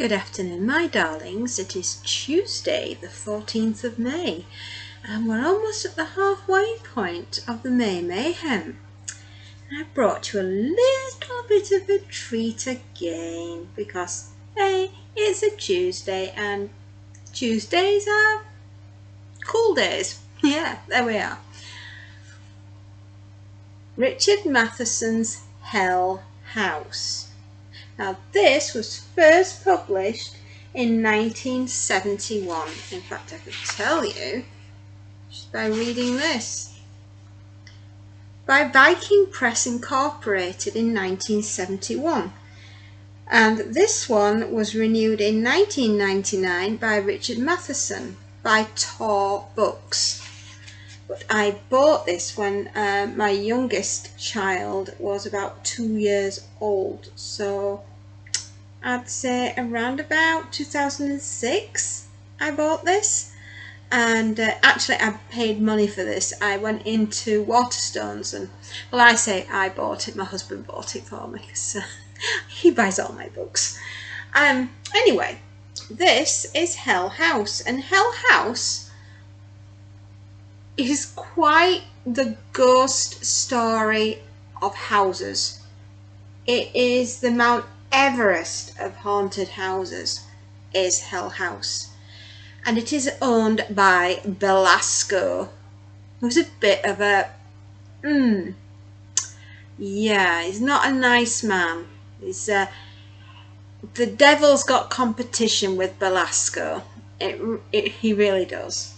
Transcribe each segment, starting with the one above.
Good afternoon, my darlings. It is Tuesday, the 14th of May, and we're almost at the halfway point of the May Mayhem. And I brought you a little bit of a treat again because, hey, it's a Tuesday and Tuesdays are cool days. Yeah, there we are. Richard Matheson's Hell House. Now, this was first published in 1971. In fact, I could tell you just by reading this. By Viking Press Incorporated in 1971. And this one was renewed in 1999 by Richard Matheson by Tor Books. But I bought this when my youngest child was about 2 years old. So I'd say around about 2006 I bought this, and actually I paid money for this. I went into Waterstones and, well, I say I bought it, my husband bought it for me because he buys all my books. Anyway, this is Hell House, and Hell House is quite the ghost story of houses. It is the Mount Everest of haunted houses, is Hell House, and it is owned by Belasco, who's a bit of a yeah, he's not a nice man. He's the devil's got competition with Belasco. He really does.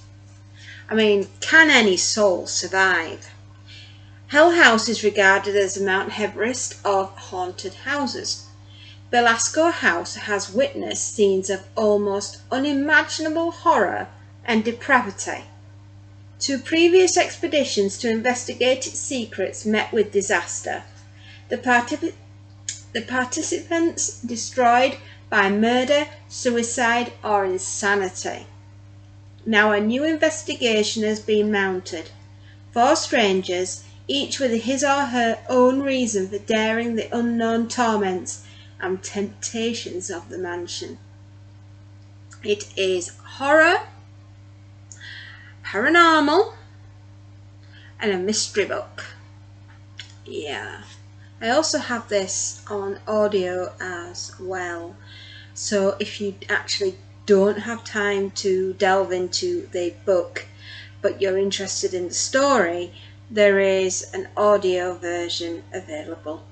I mean, can any soul survive? Hell House is regarded as the Mount Everest of haunted houses. Belasco House has witnessed scenes of almost unimaginable horror and depravity. 2 previous expeditions to investigate its secrets met with disaster. The participants destroyed by murder, suicide, or insanity. Now a new investigation has been mounted. 4 strangers, each with his or her own reason for daring the unknown torments and temptations of the mansion. It is horror, paranormal, and a mystery book. Yeah. I also have this on audio as well. So if you actually don't have time to delve into the book, but you're interested in the story, there is an audio version available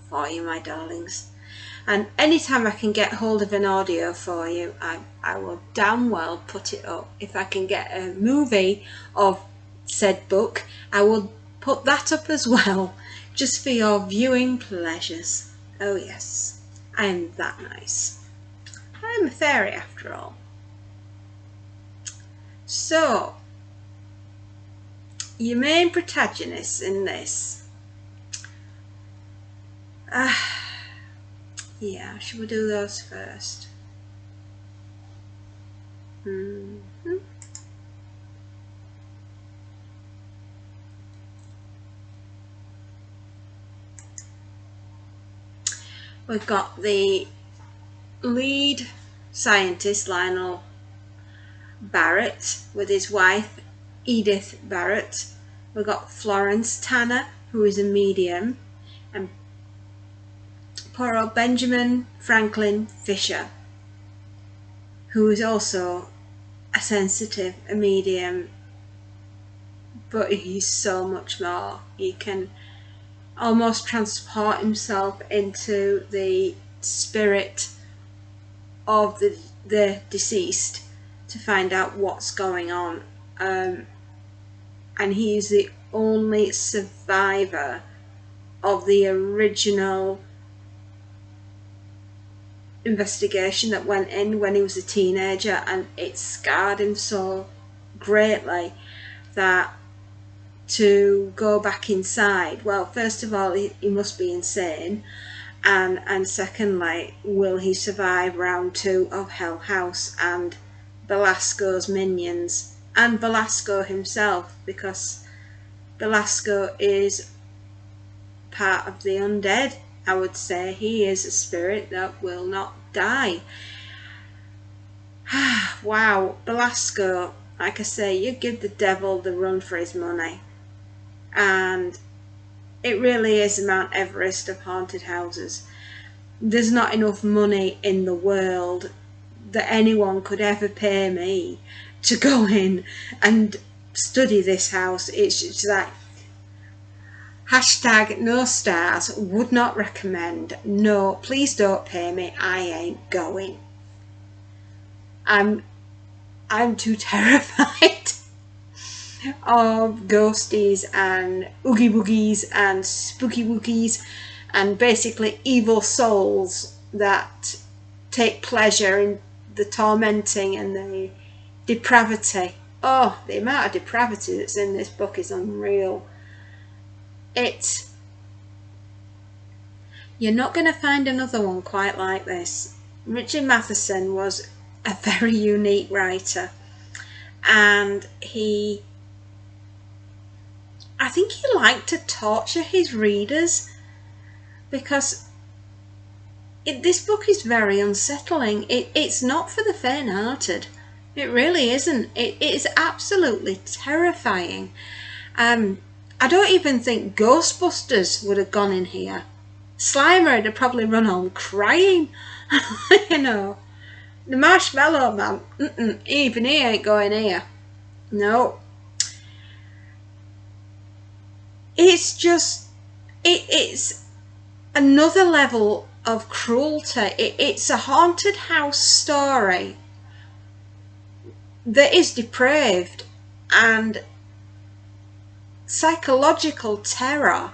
for you, my darlings. And anytime I can get hold of an audio for you, I will damn well put it up. If I can get a movie of said book, I will put that up as well, just for your viewing pleasures. Oh yes, I am that nice. I'm a fairy after all. So, your main protagonists in this. Yeah, should we do those first? We've got the lead scientist, Lionel Barrett, with his wife, Edith Barrett. We've got Florence Tanner, who is a medium, and poor old Benjamin Franklin Fisher, who is also a sensitive, a medium, but he's so much more. He can almost transport himself into the spirit of the deceased to find out what's going on. And he is the only survivor of the original investigation that went in when he was a teenager, and it scarred him so greatly that to go back inside, well, first of all, he must be insane, and secondly, will he survive round 2 of Hell House and Belasco's minions, and Belasco himself, because Belasco is part of the undead. I would say he is a spirit that will not die. Wow, Belasco, like I say, you give the devil the run for his money. And it really is the Mount Everest of haunted houses. There's not enough money in the world that anyone could ever pay me to go in and study this house. It's just like, hashtag no stars, would not recommend. No, please don't pay me, I ain't going. I'm too terrified of ghosties and oogie boogies and spooky wookies and basically evil souls that take pleasure in the tormenting and the depravity. Oh, the amount of depravity that's in this book is unreal. You're not going to find another one quite like this. Richard Matheson was a very unique writer, and I think he liked to torture his readers, because this book is very unsettling. It's not for the faint-hearted. It really isn't. It is absolutely terrifying. I don't even think Ghostbusters would have gone in here. Slimer would have probably run home crying. You know, the Marshmallow Man, even he ain't going here. No. It's just, it's another level of cruelty. It's a haunted house story that is depraved and psychological terror.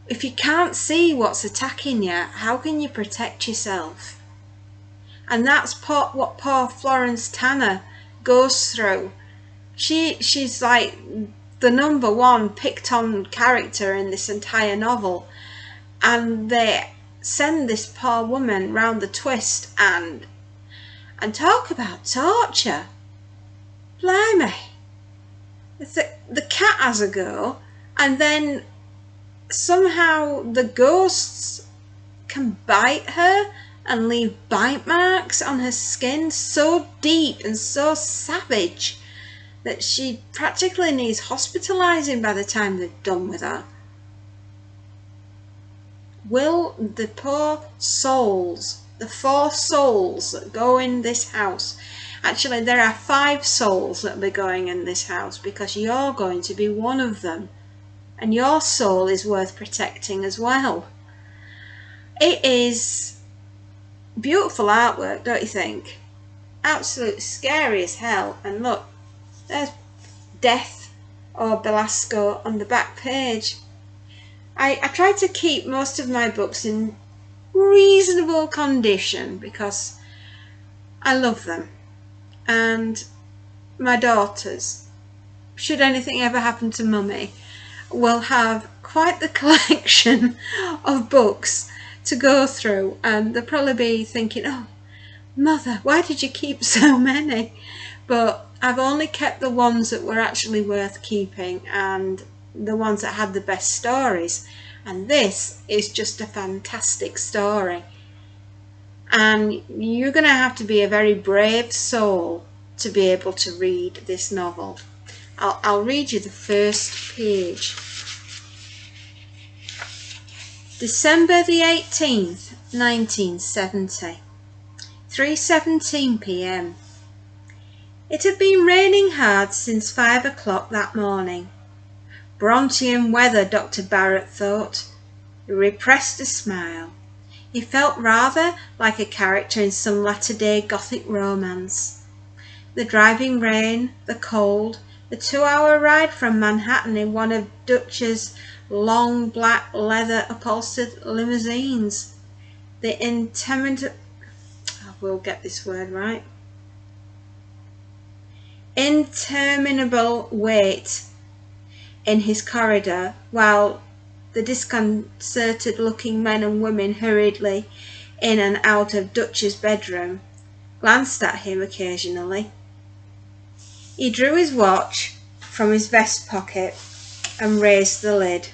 If you can't see what's attacking you, how can you protect yourself? And that's what poor Florence Tanner goes through. She's like the number one picked on character in this entire novel, and they send this poor woman round the twist, and talk about torture. Blimey. The cat has a go, and then somehow the ghosts can bite her and leave bite marks on her skin so deep and so savage that she practically needs hospitalising by the time they're done with her. Will the poor souls, the 4 souls that go in this house, actually there are 5 souls that will be going in this house, because you're going to be one of them, and your soul is worth protecting as well. It is beautiful artwork, don't you think? Absolutely scary as hell. And look, there's Death or Belasco on the back page. I try to keep most of my books in reasonable condition because I love them. And my daughters, should anything ever happen to Mummy, will have quite the collection of books to go through, and they'll probably be thinking, oh, Mother, why did you keep so many? But I've only kept the ones that were actually worth keeping and the ones that had the best stories, and this is just a fantastic story. And you're going to have to be a very brave soul to be able to read this novel. I'll read you the first page. December the 18th, 1970, 3:17 p.m. It had been raining hard since 5 o'clock that morning. Brontian weather, Dr. Barrett thought. He repressed a smile. He felt rather like a character in some latter-day Gothic romance. The driving rain, the cold, the 2-hour ride from Manhattan in one of Dutch's long black leather upholstered limousines, the interminable, I will get this word right, interminable wait in his corridor while the disconcerted looking men and women hurriedly in and out of Dutch's bedroom glanced at him occasionally. He drew his watch from his vest pocket and raised the lid.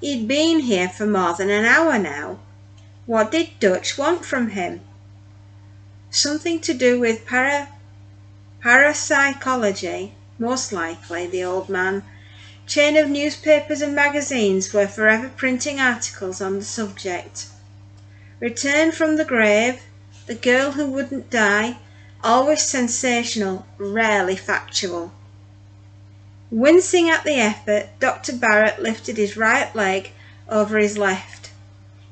He'd been here for more than an hour now. What did Dutch want from him? Something to do with parapsychology, most likely, the old man. Chain of newspapers and magazines were forever printing articles on the subject. Return from the grave, the girl who wouldn't die, always sensational, rarely factual. Wincing at the effort, Dr. Barrett lifted his right leg over his left.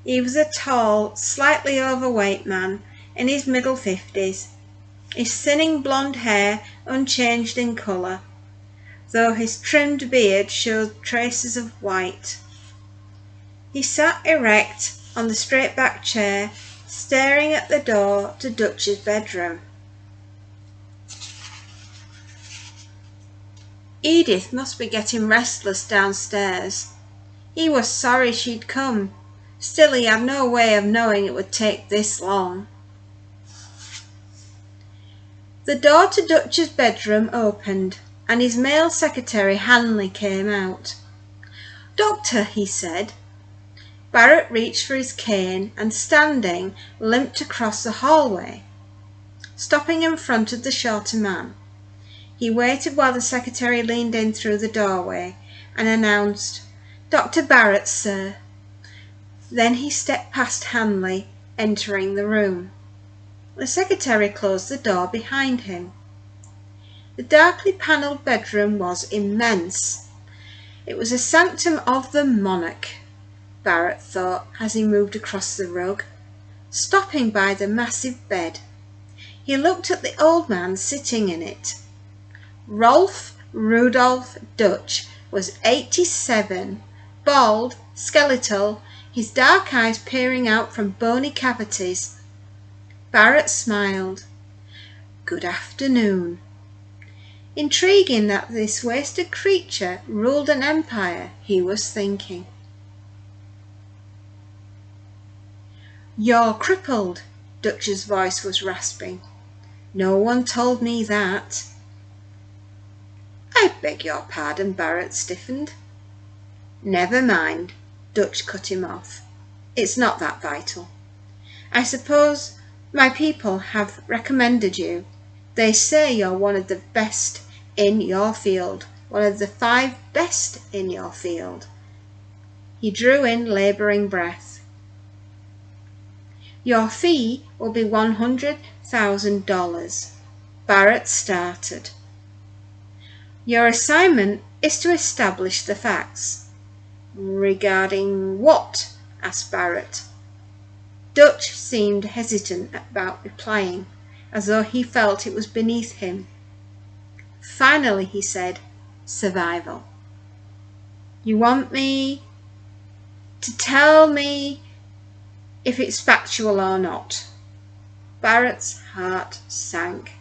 He was a tall, slightly overweight man in his middle 50s, his thinning blonde hair unchanged in colour, though his trimmed beard showed traces of white. He sat erect on the straight-back chair, staring at the door to Dutch's bedroom. Edith must be getting restless downstairs. He was sorry she'd come, still he had no way of knowing it would take this long. The door to Dutch's bedroom opened, and his male secretary Hanley came out. "Doctor," he said. Barrett reached for his cane and, standing, limped across the hallway, stopping in front of the shorter man. He waited while the secretary leaned in through the doorway and announced, "Dr. Barrett, sir." Then he stepped past Hanley, entering the room. The secretary closed the door behind him. The darkly panelled bedroom was immense. It was a sanctum of the monarch, Barrett thought as he moved across the rug, stopping by the massive bed. He looked at the old man sitting in it. Rolf Rudolph Dutch was 87, bald, skeletal, his dark eyes peering out from bony cavities. Barrett smiled. "Good afternoon." Intriguing that this wasted creature ruled an empire, he was thinking. "You're crippled," Dutch's voice was rasping. "No one told me that." "I beg your pardon," Barrett stiffened. "Never mind," Dutch cut him off. "It's not that vital. I suppose my people have recommended you. They say you're one of the best in your field, one of the 5 best in your field." He drew in labouring breath. "Your fee will be $100,000. Barrett started. "Your assignment is to establish the facts." "Regarding what?" asked Barrett. Dutch seemed hesitant about replying, as though he felt it was beneath him. Finally he said, "Survival." "You want me to tell me if it's factual or not?" Barrett's heart sank.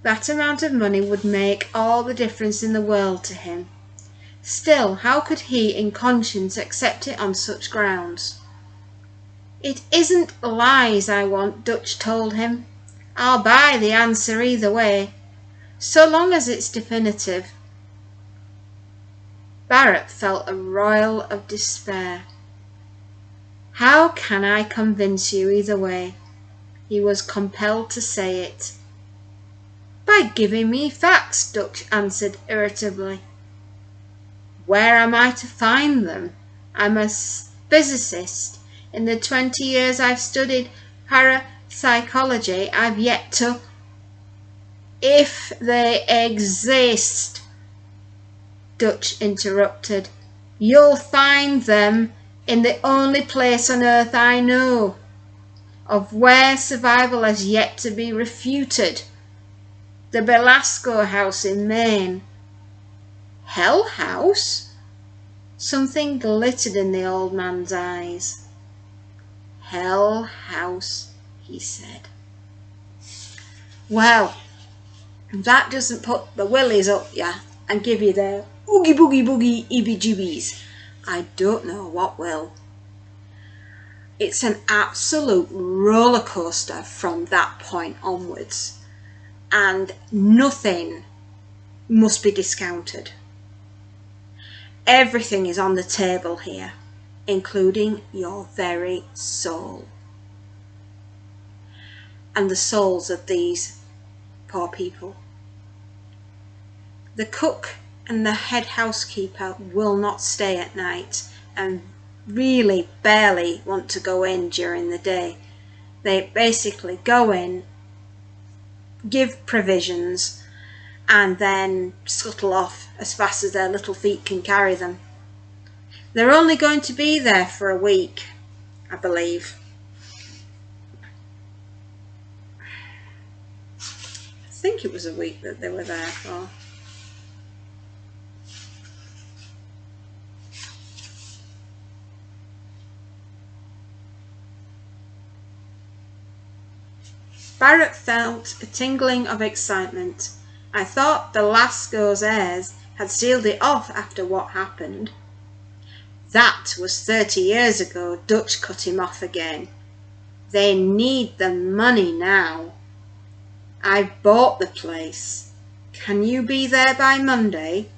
That amount of money would make all the difference in the world to him. Still, how could he in conscience accept it on such grounds? "It isn't lies I want," Dutch told him. "I'll buy the answer either way, so long as it's definitive." Barrett felt a roil of despair. "How can I convince you either way?" He was compelled to say it. "By giving me facts," Dutch answered irritably. "Where am I to find them? I'm a physicist. In the 20 years I've studied parapsychology, I've yet to—" "If they exist," Dutch interrupted, "you'll find them in the only place on earth I know of where survival has yet to be refuted. The Belasco House in Maine." "Hell House?" Something glittered in the old man's eyes. "Hell House," he said. "Well, if that doesn't put the willies up ya and give you the oogie boogie boogie heebie-jeebies, I don't know what will. It's an absolute roller coaster from that point onwards, and nothing must be discounted. Everything is on the table here, including your very soul." and the souls of these poor people. The cook and the head housekeeper will not stay at night and really barely want to go in during the day. They basically go in, give provisions, and then scuttle off as fast as their little feet can carry them. They're only going to be there for a week, I believe. I think it was a week that they were there for. Barrett felt a tingling of excitement. I thought the Belasco heirs had sealed it off after what happened. That was 30 years ago. Dutch cut him off again. They need the money now. I've bought the place. Can you be there by Monday?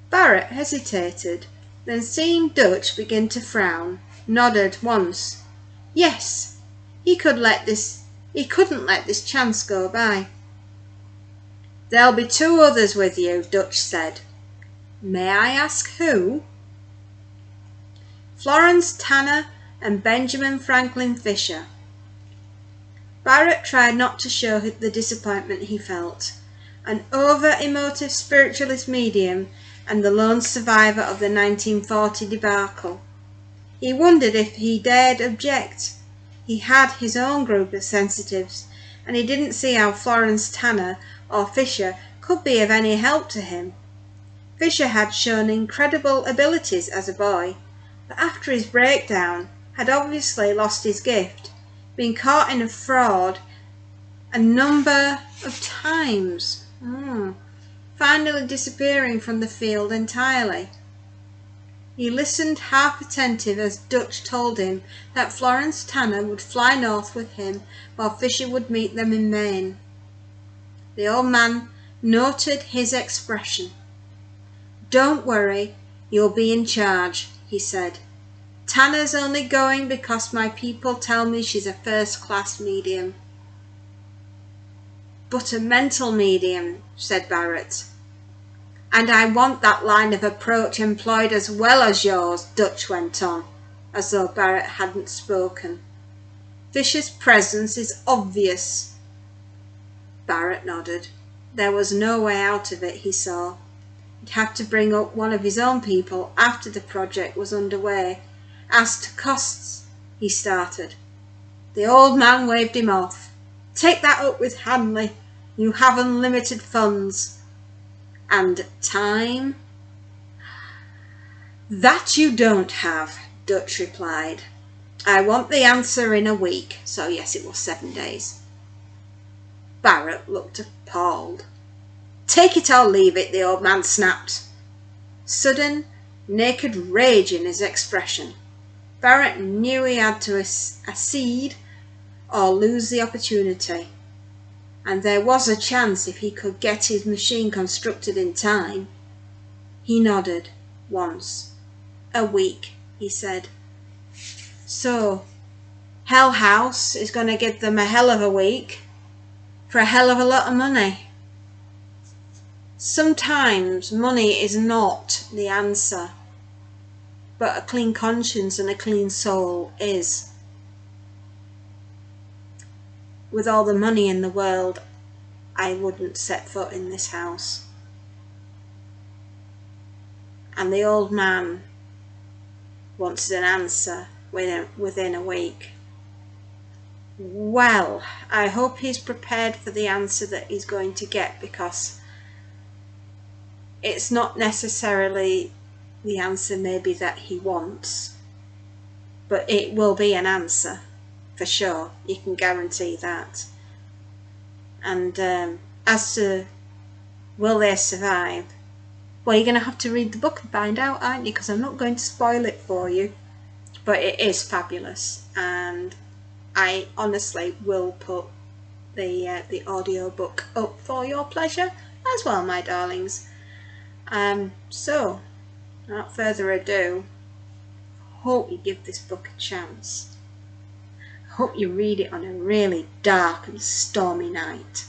Barrett hesitated, then seeing Dutch begin to frown, nodded once. Yes. He couldn't let this chance go by. There'll be 2 others with you, Dutch said. May I ask who? Florence Tanner and Benjamin Franklin Fisher. Barrett tried not to show the disappointment he felt. An over-emotive spiritualist medium and the lone survivor of the 1940 debacle. He wondered if he dared object. He had his own group of sensitives, and he didn't see how Florence Tanner or Fisher could be of any help to him. Fisher had shown incredible abilities as a boy, but after his breakdown had obviously lost his gift, been caught in a fraud a number of times, finally disappearing from the field entirely. He listened half attentive as Dutch told him that Florence Tanner would fly north with him while Fisher would meet them in Maine. The old man noted his expression. Don't worry, you'll be in charge, he said. Tanner's only going because my people tell me she's a first-class medium. But a mental medium, said Barrett. And I want that line of approach employed as well as yours, Dutch went on, as though Barrett hadn't spoken. Fisher's presence is obvious. Barrett nodded. There was no way out of it, he saw. He'd have to bring up one of his own people after the project was underway. As to costs, he started. The old man waved him off. Take that up with Hanley. You have unlimited funds. And time? That you don't have, Dutch replied. I want the answer in a week, so yes, it was 7 days. Barrett looked appalled. Take it or leave it, the old man snapped. Sudden, naked rage in his expression. Barrett knew he had to accede or lose the opportunity. And there was a chance if he could get his machine constructed in time. He nodded once. A week, he said. So, Hell House is going to give them a hell of a week for a hell of a lot of money. Sometimes money is not the answer, but a clean conscience and a clean soul is. With all the money in the world, I wouldn't set foot in this house. And the old man wanted an answer within a week. Well, I hope he's prepared for the answer that he's going to get, because it's not necessarily the answer maybe that he wants, but it will be an answer. For sure, you can guarantee that. And as to will they survive, well, you're going to have to read the book and find out, aren't you? Because I'm not going to spoil it for you. But it is fabulous, and I honestly will put the audio book up for your pleasure as well, my darlings. So, without further ado, hope you give this book a chance. hope you read it on a really dark and stormy night.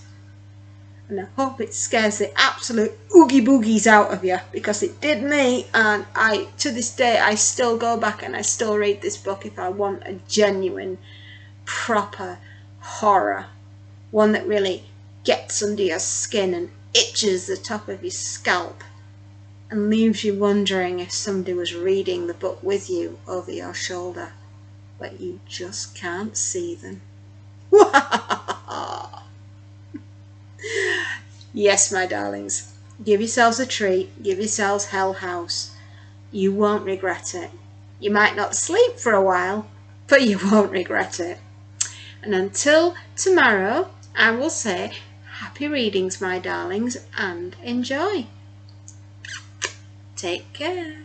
And I hope it scares the absolute oogie boogies out of you, because it did me, and to this day I still go back and I still read this book if I want a genuine, proper horror. One that really gets under your skin and itches the top of your scalp and leaves you wondering if somebody was reading the book with you over your shoulder, but you just can't see them. Yes, my darlings, give yourselves a treat, give yourselves Hell House. You won't regret it. You might not sleep for a while, but you won't regret it. And until tomorrow, I will say happy readings, my darlings, and enjoy. Take care.